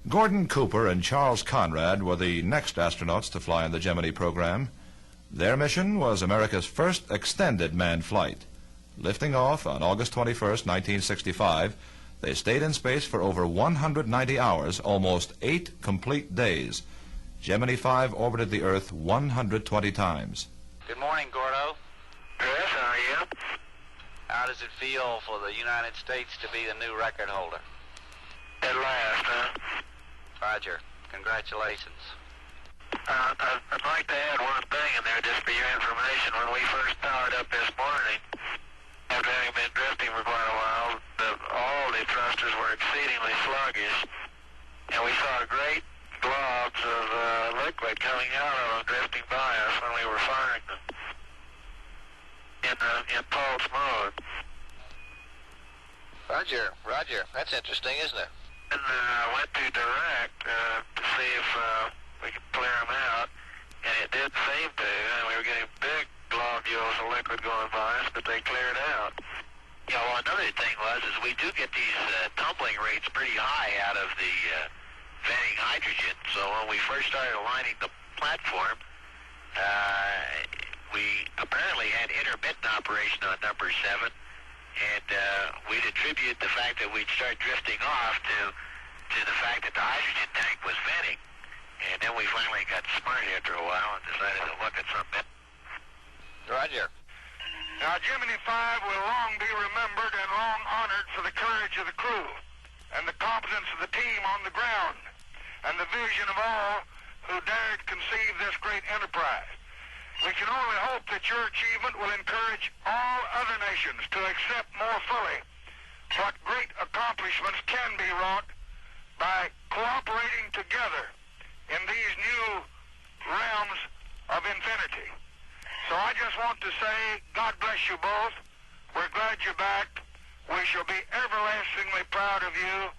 Gordon Cooper and Charles Conrad were the next astronauts to fly on the Gemini program. Their mission was America's first extended manned flight. Lifting off on August 21st, 1965, they stayed in space for over 190 hours, almost 8 complete days. Gemini 5 orbited the Earth 120 times. Good morning, Gordo. Yes, how are you? How does it feel for the United States to be the new record holder? At last, huh? Roger. Congratulations. I'd like to add one thing in there just for your information. When we first powered up this morning, after having been drifting for quite a while, all the thrusters were exceedingly sluggish, and we saw great globs of liquid coming out of them drifting by us when we were firing them in pulse mode. Roger, Roger. That's interesting, isn't it? And I went to direct to see if we could clear them out, and it did seem to, and we were getting big globules of liquid going by us, but they cleared out. Yeah, well, another thing is we do get these tumbling rates pretty high out of the venting hydrogen, so when we first started aligning the platform, we apparently had intermittent operation on number 7, and we'd attribute the fact that we'd start drifting off to the fact that the hydrogen tank was venting. And then we finally got smart after a while and decided to look at something. Roger. Now, Gemini 5 will long be remembered and long honored for the courage of the crew and the competence of the team on the ground and the vision of all who dared conceive this great enterprise. We can only hope that your achievement will encourage all other nations to accept more fully what great accomplishments can be wrought by cooperating together in these new realms of infinity. So I just want to say, God bless you both. We're glad you're back. We shall be everlastingly proud of you,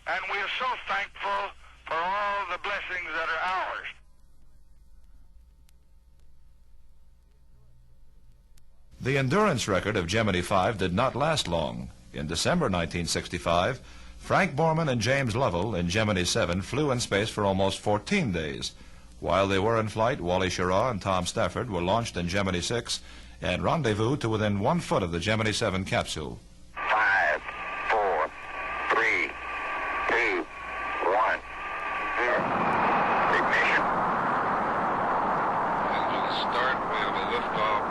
and we are so thankful for all the blessings that are ours. The endurance record of Gemini 5 did not last long. In December 1965, Frank Borman and James Lovell in Gemini 7 flew in space for almost 14 days. While they were in flight, Wally Schirra and Tom Stafford were launched in Gemini 6 and rendezvoused to within 1 foot of the Gemini 7 capsule. 5, 4, 3, 2, 1, 0. Ignition. Engine start. We have a liftoff.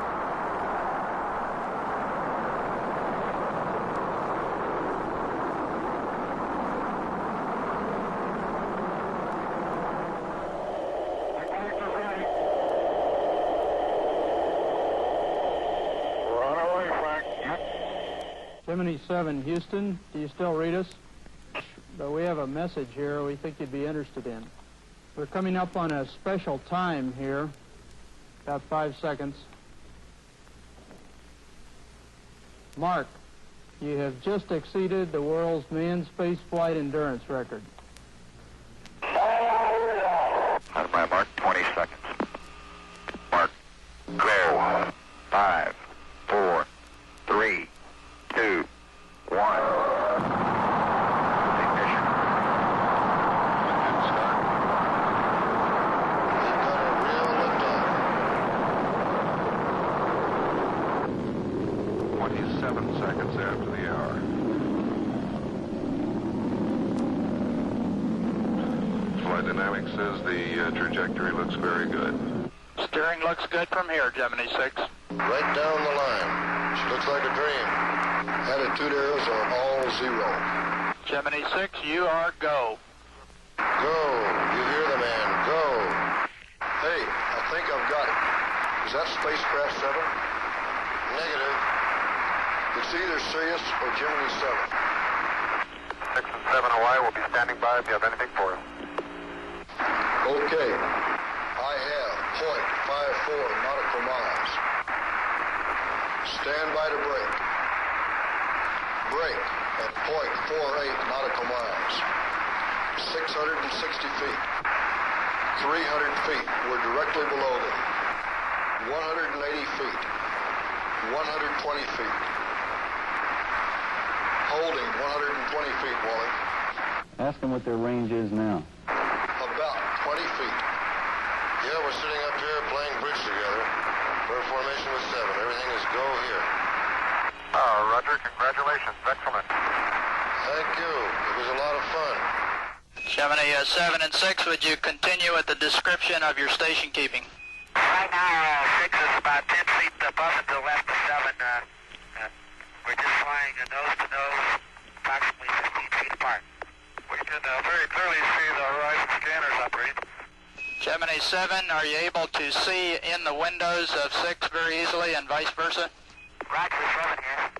Gemini 7, Houston, do you still read us? But we have a message here we think you'd be interested in. We're coming up on a special time here, about 5 seconds. Mark, you have just exceeded the world's manned space flight endurance record. On my mark, 20 seconds. Mark, go. 5, 4, 3, 2, 1. Ignition. Engine start. We've got a real liftoff. 27 seconds after the hour. Flight dynamics says the trajectory looks very good. Steering looks good from here, Gemini 6. Right down the line. She looks like a dream. Attitude errors are all 0. Gemini 6, you are go. Go. You hear the man. Go. Hey, I think I've got it. Is that spacecraft 7? Negative. It's either Sirius or Gemini 7. 6 and 7 Hawaii will be standing by if you have anything for us. Okay. I have .54 nautical miles. Stand by to brake. Brake at .48 nautical miles. 660 feet. 300 feet. We're directly below them. 180 feet. 120 feet. Holding 120 feet, Wally. Ask them what their range is now. About 20 feet. Yeah, we're sitting up here playing bridge together. We're formation with 7. Everything is go here. Roger, congratulations. Excellent. Thank you. It was a lot of fun. Gemini 7 and 6, would you continue with the description of your station keeping? Right now, 6 is about 10 feet above and to the left of 7. We're just flying nose to nose, approximately 15 feet apart. We can very clearly see the horizon scanners operating. Gemini 7, are you able to see in the windows of 6 very easily and vice versa? Roger, 7 here.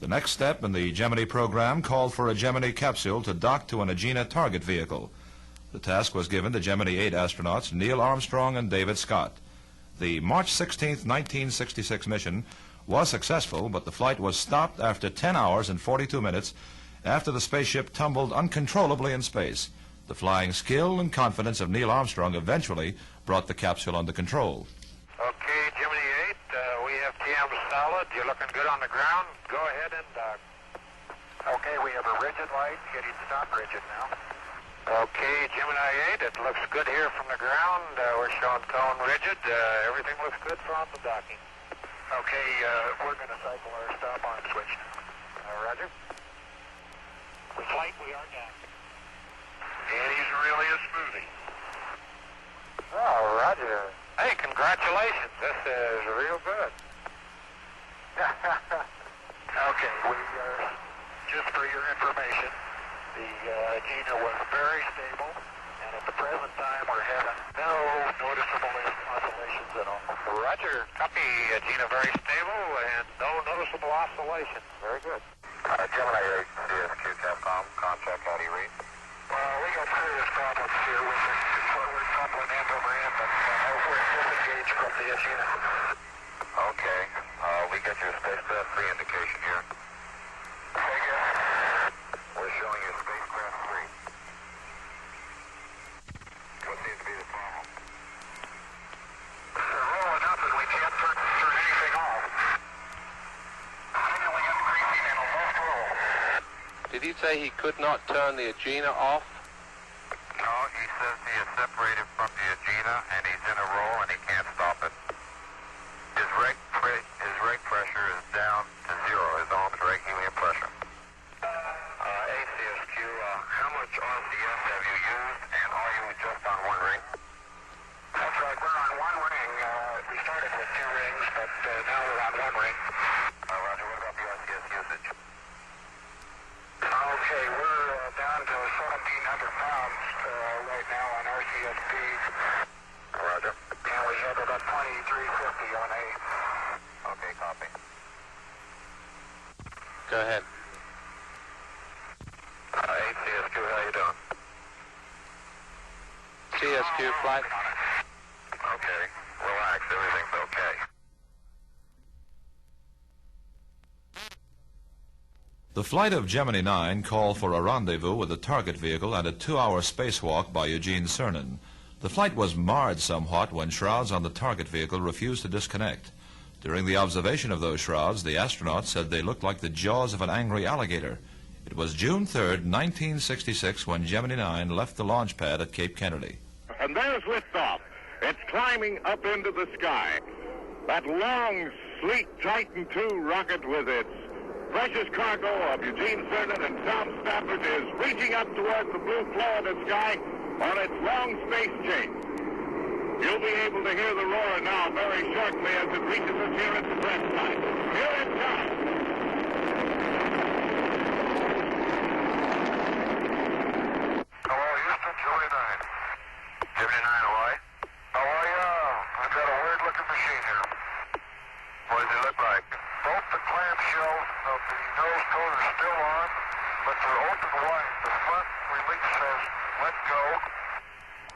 The next step in the Gemini program called for a Gemini capsule to dock to an Eugene target vehicle. The task was given to Gemini 8 astronauts Neil Armstrong and David Scott. The March 16, 1966 mission was successful, but the flight was stopped after 10 hours and 42 minutes after the spaceship tumbled uncontrollably in space. The flying skill and confidence of Neil Armstrong eventually brought the capsule under control. Okay, Gemini 8, we have TM solid. You're looking good on the ground. Go ahead and dock. Okay, we have a rigid light. Getting stop rigid now. Okay, Gemini 8, it looks good here from the ground. We're showing cone rigid. Everything looks good from the docking. Okay, we're going to cycle our stop arm switch now. Roger. The flight, we are down. And he's really a smoothie. Oh, Roger. Hey, congratulations. This is real good. Okay, we are, just for your information, the Gina was very stable, and at the present time we're having no noticeable oscillations at all. Roger. Copy, Gina, very stable and no noticeable oscillations. Very good. Gemini 8, CSQ Capcom, contact, how do you read? We got serious problems here with the forward coupling end over end, but we're disengaged from the Gina. Okay, we got your spacecraft 3 indication here. Take it. We're showing you spacecraft 3. What seems to be the problem? They're rolling up and we can't turn anything off. Continually increasing in a left roll. Did he say he could not turn the Eugene off? No, he says he is separated from the Eugene and he's in a roll and he can't stop it. His rate pressure is down to 0, his ohms rate helium pressure. ACSQ, how much RCS have you used and are you just on 1 ring? That's right, we're on 1 ring. We started with 2 rings, but now we're on 1 ring. Roger, what about the RCS usage? Okay, we're down to 1,700 pounds right now on RCS speed. Roger. And we have about 2350 on A. Okay, copy. Go ahead. CSQ, how you doing? CSQ flight. Okay, relax, everything's okay. The flight of Gemini 9 called for a rendezvous with the target vehicle and a 2-hour spacewalk by Eugene Cernan. The flight was marred somewhat when shrouds on the target vehicle refused to disconnect. During the observation of those shrouds, the astronauts said they looked like the jaws of an angry alligator. It was June 3rd, 1966, when Gemini 9 left the launch pad at Cape Kennedy. And there's liftoff. It's climbing up into the sky. That long, sleek Titan II rocket with its precious cargo of Eugene Cernan and Tom Stafford is reaching up toward the blue floor of the sky on its long space chase. You'll be able to hear the roar now very shortly as it reaches us here at the press line. Here it comes. Hello, Houston, Gemini 9. Gemini 9, Hawaii. How are you? I've got a weird-looking machine here. What does it look like? Both the clamshells of the nose cone are still on, but they're open wide. The front release says, let go.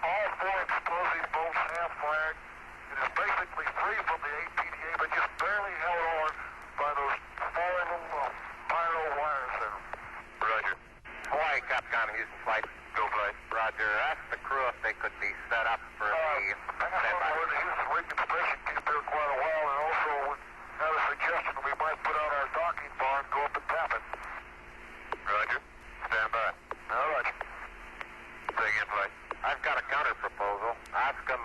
All 4 explosive bolts have fired. It is basically free from the APDA, but just barely held on by those 4 little pyro wires there. Roger. Hawaii, Capcom, Houston flight. Go flight. Roger. Ask the crew if they could be set up for the I got standby. the Houston rig inspection kept there quite a while, and also had a suggestion we might put out our docking bar and go up and tap it. Roger. Stand by. All right. Say again, Flight. I've got a counter proposal. Ask them,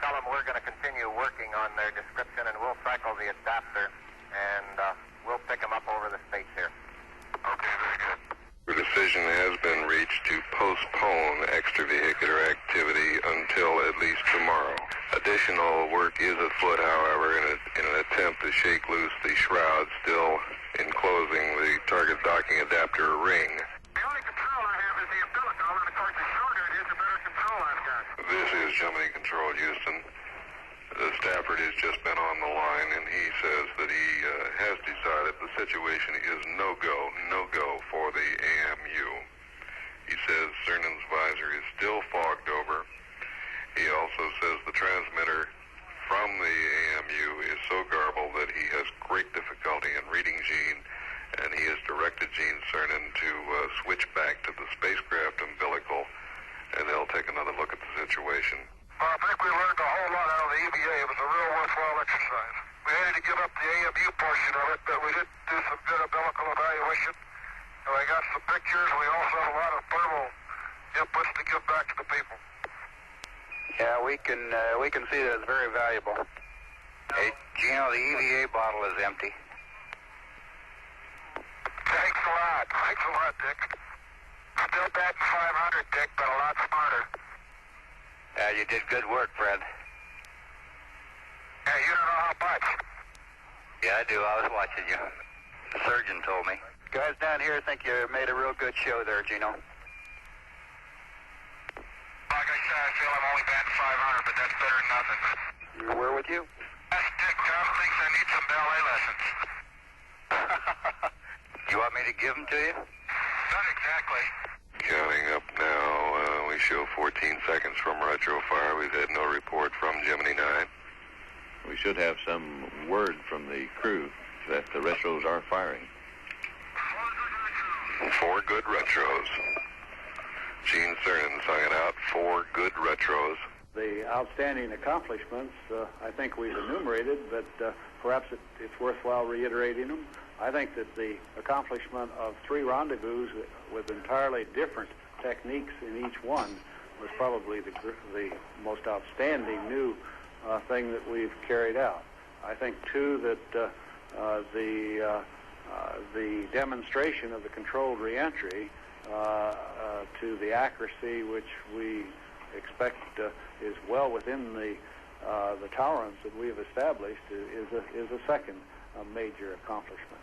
tell them we're going to continue working on their description and we'll cycle the adapter and we'll pick them up over the States here. Okay, very good. The decision has been reached to postpone extravehicular activity until at least tomorrow. Additional work is afoot, however, in an attempt to shake loose the shroud still enclosing the target docking adapter ring. The only control I have is the umbilical, and of course the shorter it is, the better control I've got. This is Gemini Control, Houston. Stafford has just been on the line, and he says that he has decided the situation is no-go for the AMU. He says Cernan's visor is still fogged over. He also says the transmitter from the AMU is so garbled that he has great difficulty in reading Gene, and he has directed Gene Cernan to switch back to the spacecraft umbilical, and they'll take another look at the situation. Well, I think we learned a whole lot out of the EVA. It was a real worthwhile exercise. We had to give up the AMU portion of it, but we did do some good umbilical evaluation, and we got some pictures. We also have a lot of thermal inputs to give back to the people. Yeah, we can see that it's very valuable. Hey, Gino, the EVA bottle is empty. Thanks a lot. Thanks a lot, Dick. Still batting 500, Dick, but a lot smarter. You did good work, Fred. Yeah, you don't know how much. Yeah, I do. I was watching you. The surgeon told me. Guys down here think you made a real good show there, Gino. Like I said, I feel I'm only batting 500, but that's better than nothing. Where with you? That's Dick. Tom thinks I need some ballet lessons. You want me to give them to you? Not exactly. Counting up now, we show 14 seconds from retrofire. We've had no report from Gemini 9. We should have some word from the crew that the retros are firing. 4 good retros. Gene Cernan sung it out, 4 good retros. The outstanding accomplishments, I think we've enumerated, but perhaps it's worthwhile reiterating them. I think that the accomplishment of 3 rendezvous with entirely different techniques in each one was probably the most outstanding new thing that we've carried out. I think, too, that the demonstration of the controlled reentry to the accuracy which we expect is well within the tolerance that we have established is a second major accomplishment.